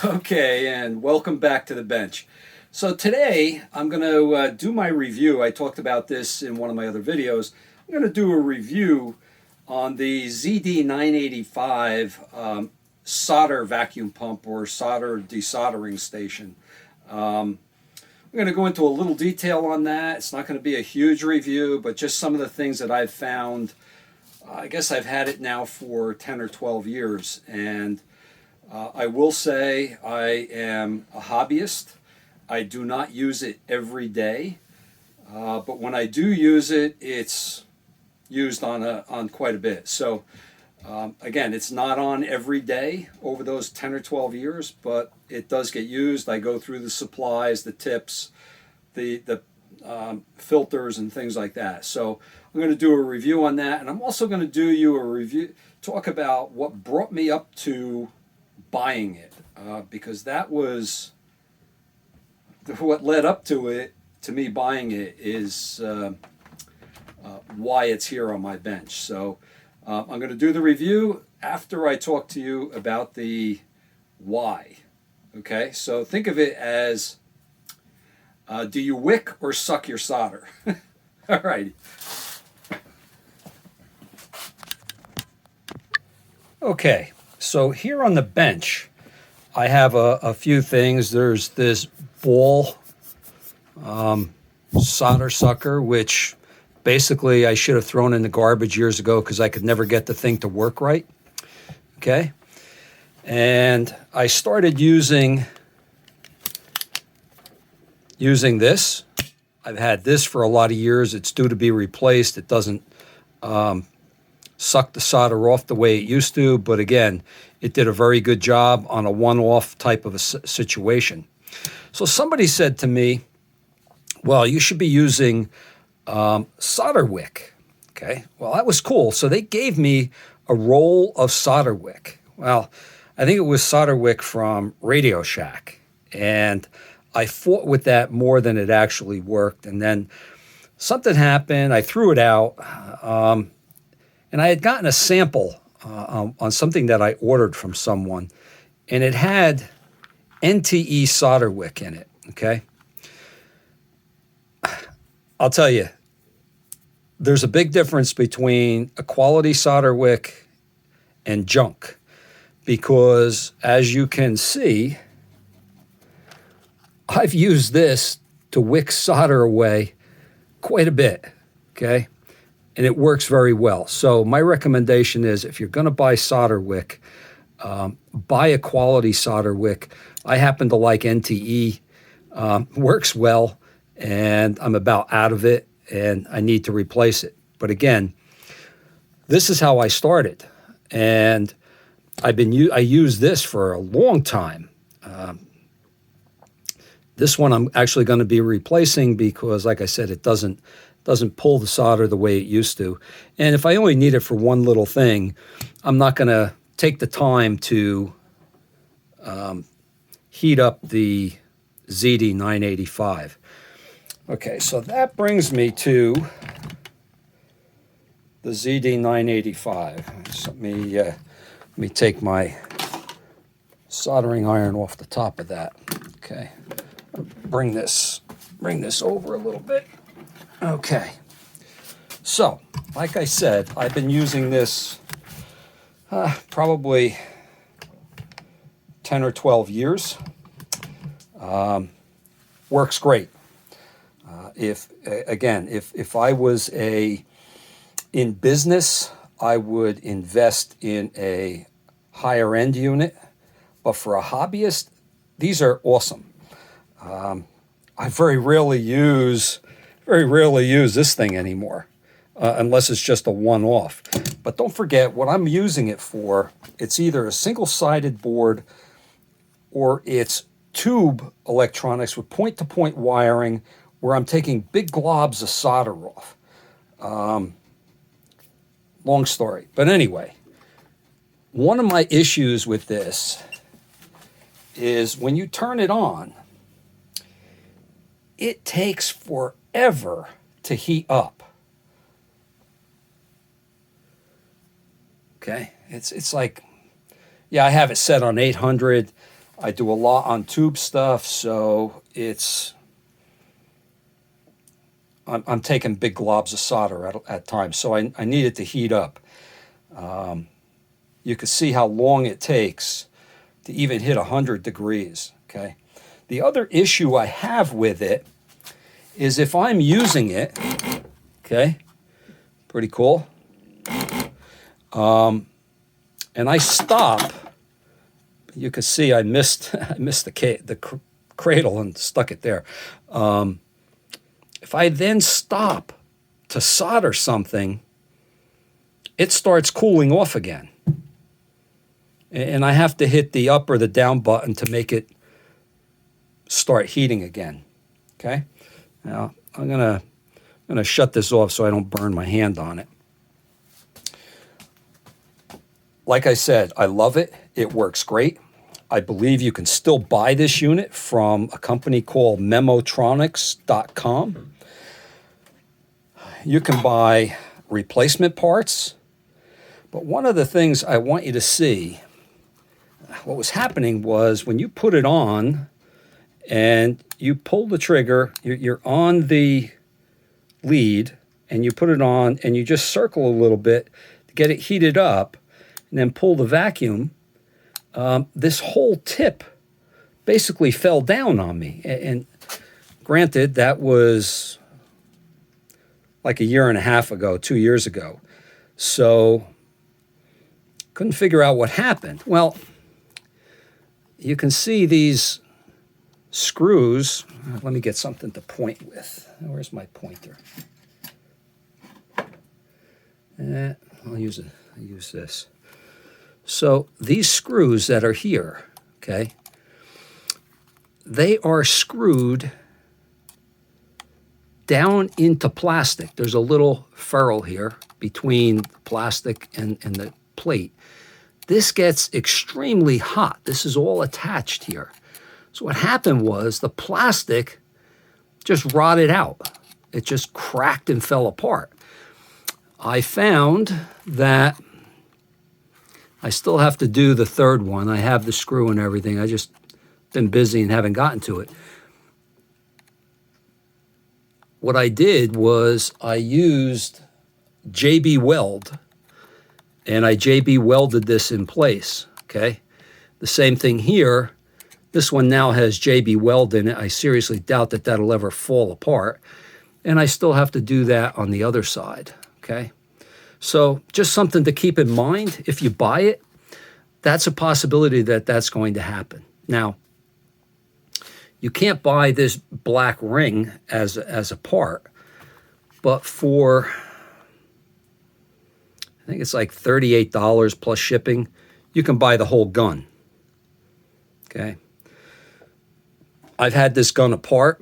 Okay, and welcome back to the bench. So today I'm going to do my review. I talked about this in one of my other videos. I'm going to do a review on the ZD985 solder vacuum pump or solder desoldering station. I'm going to go into a little detail on that. It's not going to be a huge review, but just some of the things that I've found. I guess I've had it now for 10 or 12 years, and I will say I am a hobbyist. I do not use it every day, but when I do use it, it's used on quite a bit. So again, it's not on every day over those 10 or 12 years, but it does get used. I go through the supplies, the tips, the filters, and things like that. So I'm going to do a review on that, and I'm also going to do you a review, talk about what brought me up to buying it, because that was what led up to it, to me buying it, is why it's here on my bench. So I'm going to do the review after I talk to you about the why. Okay, so think of it as, do you wick or suck your solder? All right. Okay, so here on the bench, I have a few things. There's this ball solder sucker, which basically I should have thrown in the garbage years ago because I could never get the thing to work right. Okay, and I started using this. I've had this for a lot of years. It's due to be replaced. It doesn't suck the solder off the way it used to, but again, it did a very good job on a one-off type of a situation. So somebody said to me, well, you should be using solder wick. Okay, well, that was cool. So they gave me a roll of solder wick. Well, I think it was solder wick from Radio Shack, and I fought with that more than it actually worked. And then something happened. I threw it out. And I had gotten a sample on something that I ordered from someone, and it had NTE solder wick in it, okay? I'll tell you, there's a big difference between a quality solder wick and junk, because as you can see, I've used this to wick solder away quite a bit, okay? And it works very well. So my recommendation is, if you're going to buy solder wick, buy a quality solder wick. I happen to like NTE. Works well, and I'm about out of it, and I need to replace it. But again, this is how I started, and I used this for a long time. This one I'm actually going to be replacing because, like I said, it doesn't pull the solder the way it used to. And if I only need it for one little thing, I'm not going to take the time to heat up the ZD985. Okay, so that brings me to the ZD985. So let me take my soldering iron off the top of that. Okay, bring this over a little bit. Okay, so like I said, I've been using this probably 10 or 12 years. Works great. If I was in business, I would invest in a higher end unit, but for a hobbyist, these are awesome. I very rarely use this thing anymore, unless it's just a one-off. But don't forget, what I'm using it for, it's either a single-sided board or it's tube electronics with point-to-point wiring, where I'm taking big globs of solder off. Long story. But anyway, one of my issues with this is when you turn it on, it takes forever to heat up. Okay, it's like, yeah, I have it set on 800. I do a lot on tube stuff, so I'm taking big globs of solder at times, so I need it to heat up. You can see how long it takes to even hit 100 degrees, okay? The other issue I have with it is if I'm using it, okay, pretty cool, and I stop, you can see I missed the cradle and stuck it there. If I then stop to solder something, it starts cooling off again. And I have to hit the up or the down button to make it start heating again. Okay? Now, I'm gonna shut this off so I don't burn my hand on it. Like I said, I love it. It works great. I believe you can still buy this unit from a company called memotronics.com. You can buy replacement parts. But one of the things I want you to see, what was happening was when you put it on and you pull the trigger, you're on the lead and you put it on and you just circle a little bit to get it heated up and then pull the vacuum, this whole tip basically fell down on me. And granted, that was like a year and a half ago, 2 years ago. So couldn't figure out what happened. Well, you can see these screws. Let me get something to point with. Where's my pointer? I'll use this. So these screws that are here, okay, they are screwed down into plastic. There's a little ferrule here between plastic and the plate. This gets extremely hot. This is all attached here. So what happened was the plastic just rotted out. It just cracked and fell apart. I found that I still have to do the third one. I have the screw and everything. I just been busy and haven't gotten to it. What I did was I used JB Weld, and I JB welded this in place, okay? The same thing here. This one now has JB Weld in it. I seriously doubt that that'll ever fall apart. And I still have to do that on the other side, okay? So just something to keep in mind. If you buy it, that's a possibility that that's going to happen. Now, you can't buy this black ring as a part, but for, I think it's like $38 plus shipping, you can buy the whole gun, okay? I've had this gun apart,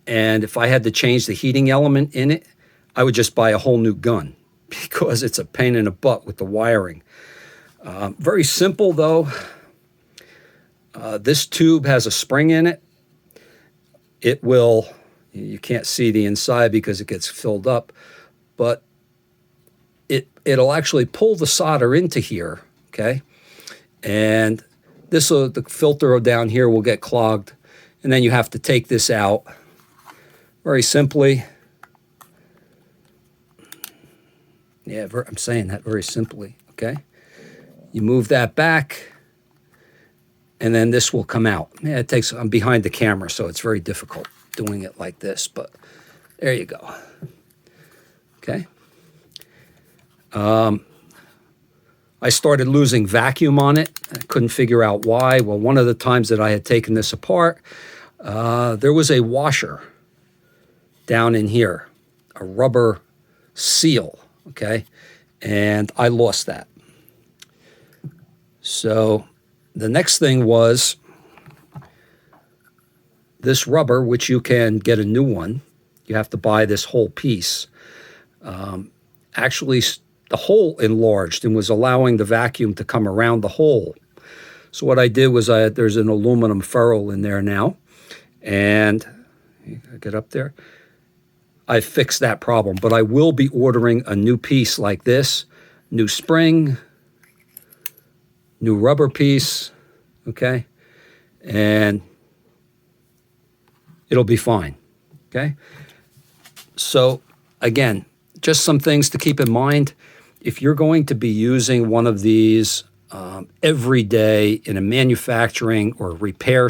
and if I had to change the heating element in it, I would just buy a whole new gun because it's a pain in the butt with the wiring. Very simple though. This tube has a spring in it. It will, you can't see the inside because it gets filled up, but it'll actually pull the solder into here, okay? And the filter down here will get clogged, and then you have to take this out very simply. Yeah, I'm saying that very simply, okay? You move that back, and then this will come out. Yeah, I'm behind the camera, so it's very difficult doing it like this, but there you go. Okay. I started losing vacuum on it. I couldn't figure out why. Well, one of the times that I had taken this apart, there was a washer down in here, a rubber seal, okay? And I lost that. So the next thing was this rubber, which you can get a new one. You have to buy this whole piece. Actually, the hole enlarged and was allowing the vacuum to come around the hole. So what I did was there's an aluminum ferrule in there now, and get up there. I fixed that problem, but I will be ordering a new piece like this, new spring, new rubber piece, okay? and it'll be fine, okay? So again, just some things to keep in mind. If you're going to be using one of these every day in a manufacturing or repair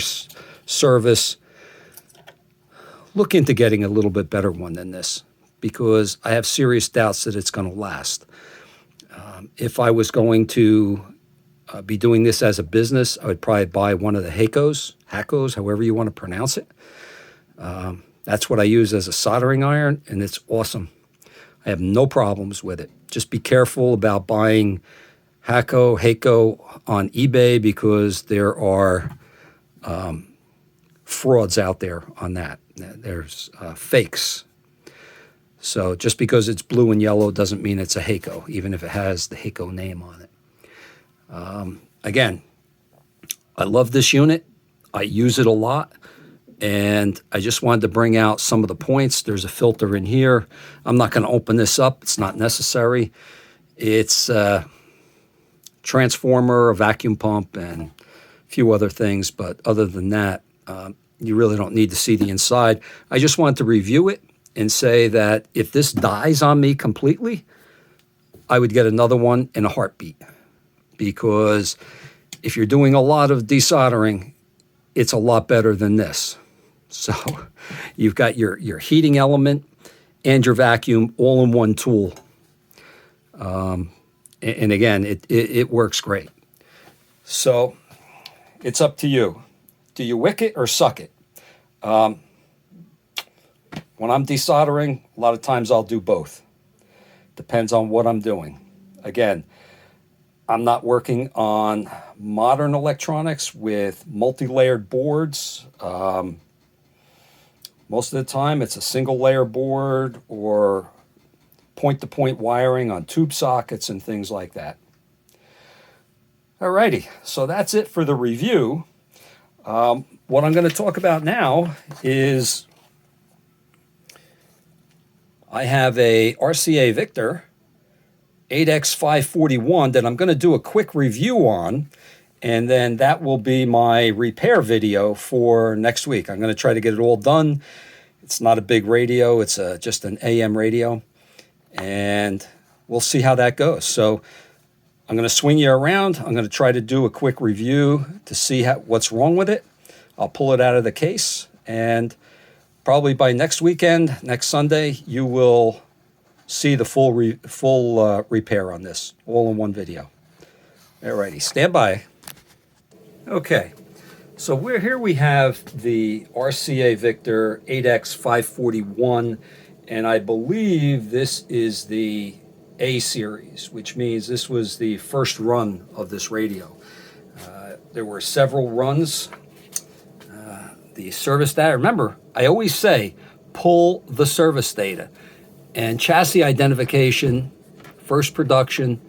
service, look into getting a little bit better one than this, because I have serious doubts that it's going to last. If I was going to be doing this as a business, I would probably buy one of the Hakos, however you want to pronounce it. That's what I use as a soldering iron, and it's awesome. I have no problems with it. Just be careful about buying Hako on eBay, because there are frauds out there on that. There's fakes. So just because it's blue and yellow doesn't mean it's a Hako, even if it has the Hako name on it. Again, I love this unit. I use it a lot. And I just wanted to bring out some of the points. There's a filter in here. I'm not going to open this up. It's not necessary. It's a transformer, a vacuum pump, and a few other things. But other than that, you really don't need to see the inside. I just wanted to review it and say that if this dies on me completely, I would get another one in a heartbeat. Because if you're doing a lot of desoldering, it's a lot better than this. So you've got your heating element and your vacuum all in one tool. And again, it works great. So it's up to you. Do you wick it or suck it? When I'm desoldering, a lot of times I'll do both. Depends on what I'm doing. Again, I'm not working on modern electronics with multi-layered boards. Most of the time it's a single layer board or point-to-point wiring on tube sockets and things like that. Alrighty, so that's it for the review. What I'm going to talk about now is I have a RCA Victor 8X541 that I'm going to do a quick review on, and then that will be my repair video for next week. I'm going to try to get it all done. It's not a big radio. It's just an AM radio, and we'll see how that goes. So I'm going to swing you around. I'm going to try to do a quick review to see what's wrong with it. I'll pull it out of the case, and probably by next weekend, next Sunday, you will see the full repair on this, all in one video. Alrighty, stand by. Okay, so here we have the RCA Victor 8X541, and I believe this is the A series, which means this was the first run of this radio. There were several runs. The service data, remember, I always say, pull the service data. And chassis identification, first production,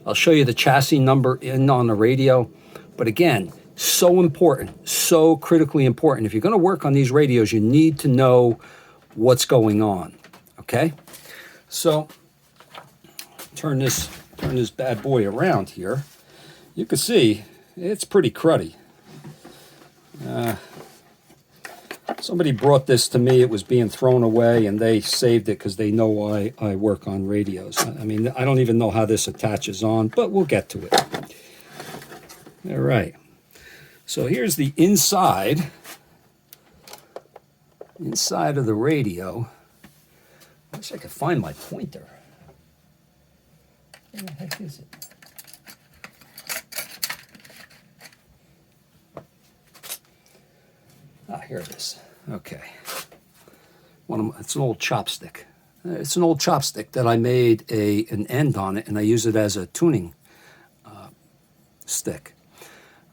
I'll show you the chassis number on the radio. But again, so important, so critically important. If you're going to work on these radios, you need to know what's going on, okay? So, turn this bad boy around here. You can see it's pretty cruddy. Somebody brought this to me. It was being thrown away, and they saved it because they know I work on radios. I mean, I don't even know how this attaches on, but we'll get to it. All right. So here's the inside of the radio. I wish I could find my pointer. Where the heck is it? Ah, here it is. Okay. It's an old chopstick. It's an old chopstick that I made an end on it, and I use it as a tuning stick.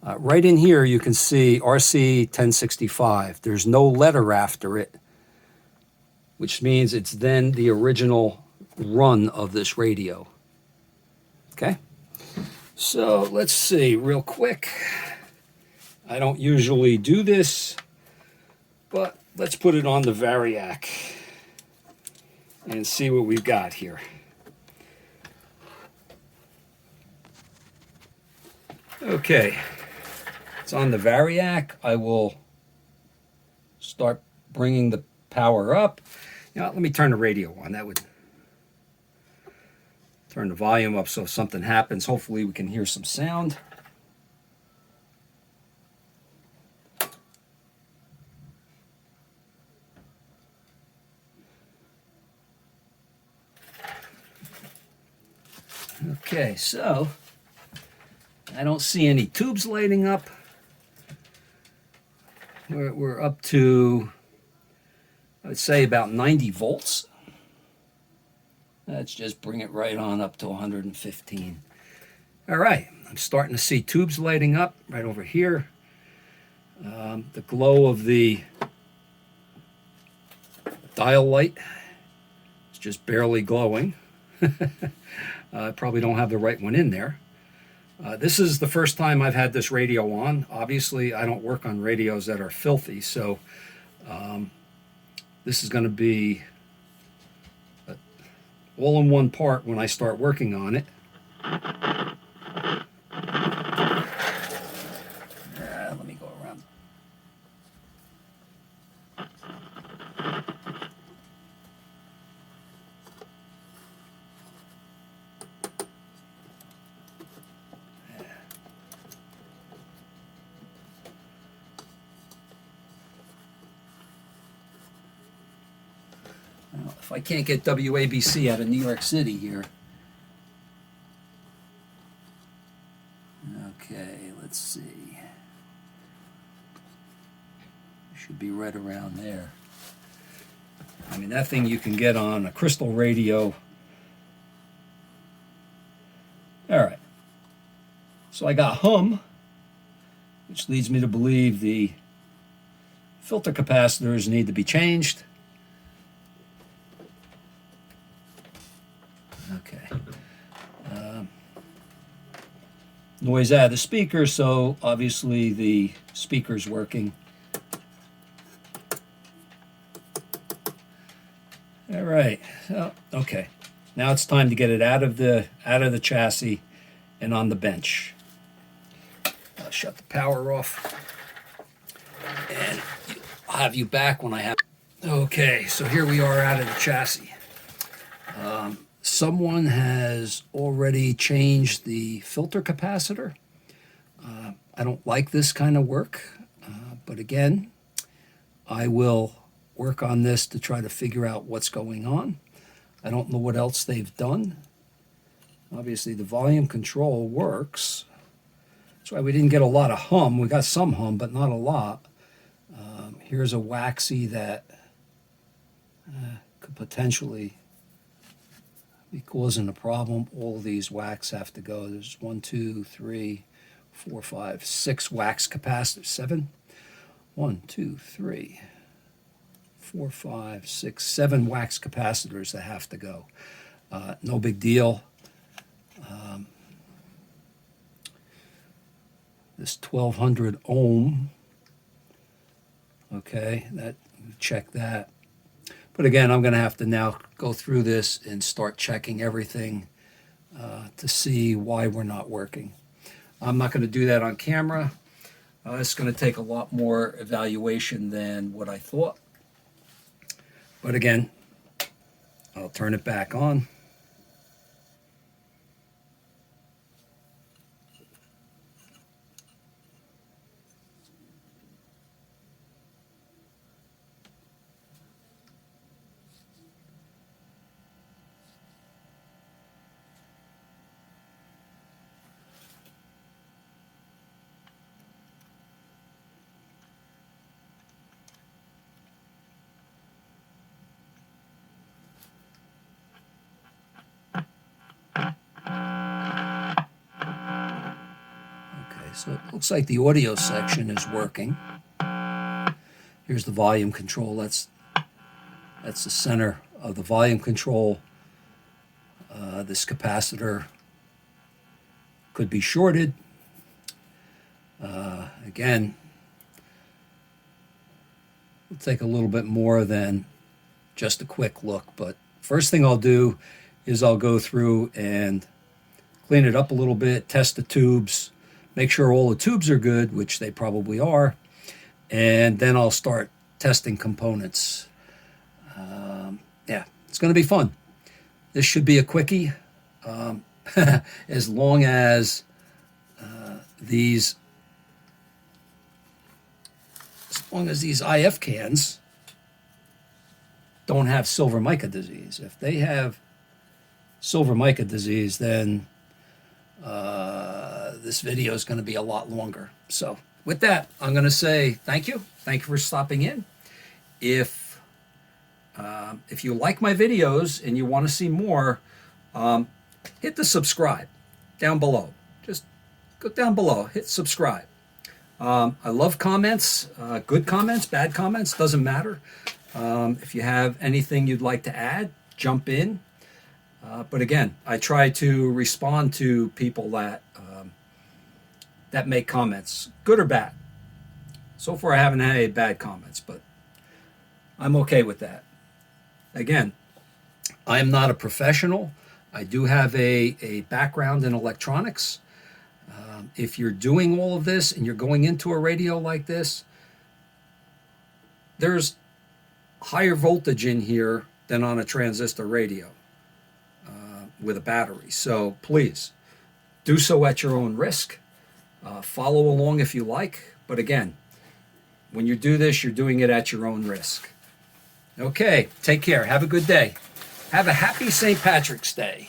Right in here, you can see RC 1065. There's no letter after it, which means it's then the original run of this radio. Okay? So let's see real quick. I don't usually do this, but let's put it on the Variac and see what we've got here. Okay, it's on the variac, I will start bringing the power up. Let me turn the radio on. That would turn the volume up so if something happens, hopefully we can hear some sound. Okay, so I don't see any tubes lighting up. We're up to, I'd say, about 90 volts. Let's just bring it right on up to 115. All right, I'm starting to see tubes lighting up right over here. The glow of the dial light is just barely glowing. I probably don't have the right one in there. This is the first time I've had this radio on. Obviously, I don't work on radios that are filthy, so this is going to be all in one part when I start working on it. Let me go around. Well, if I can't get WABC out of New York City here. Okay, let's see. Should be right around there. I mean, that thing you can get on a crystal radio. All right. So I got hum, which leads me to believe the filter capacitors need to be changed. Okay. Noise out of the speaker, so obviously the speaker's working. All right. So, okay. Now it's time to get it out of the chassis and on the bench. I'll shut the power off, and I'll have you back when I have. Okay, so here we are out of the chassis. Someone has already changed the filter capacitor. I don't like this kind of work, but again, I will work on this to try to figure out what's going on. I don't know what else they've done. Obviously, the volume control works. That's why we didn't get a lot of hum. We got some hum, but not a lot. Here's a waxy that could potentially be causing a problem. All of these wax have to go. There's 1, 2, 3, 4, 5, 6 wax capacitors. 7. 1, 2, 3, 4, 5, 6, 7 wax capacitors that have to go. No big deal. This 1200 ohm. Okay, check that. But again, I'm going to have to now go through this and start checking everything to see why we're not working. I'm not going to do that on camera. It's going to take a lot more evaluation than what I thought. But again, I'll turn it back on. So it looks like the audio section is working. Here's the volume control. That's the center of the volume control. This capacitor could be shorted. Again, it'll take a little bit more than just a quick look, but first thing I'll do is I'll go through and clean it up a little bit, test the tubes, make sure all the tubes are good, which they probably are, and then I'll start testing components. Yeah, it's going to be fun. This should be a quickie, as long as these IF cans don't have silver mica disease. If they have silver mica disease, then this video is going to be a lot longer. So with that, I'm going to say thank you. Thank you for stopping in. If you like my videos and you want to see more, hit the subscribe down below. Just go down below, hit subscribe. I love comments, good comments, bad comments, doesn't matter. If you have anything you'd like to add, jump in. But again, I try to respond to people that make comments, good or bad. So far, I haven't had any bad comments, but I'm okay with that. Again, I am not a professional. I do have a background in electronics. If you're doing all of this and you're going into a radio like this, there's higher voltage in here than on a transistor radio with a battery. So please do so at your own risk. Follow along if you like. But again, when you do this, you're doing it at your own risk. Okay, take care. Have a good day. Have a happy St. Patrick's Day.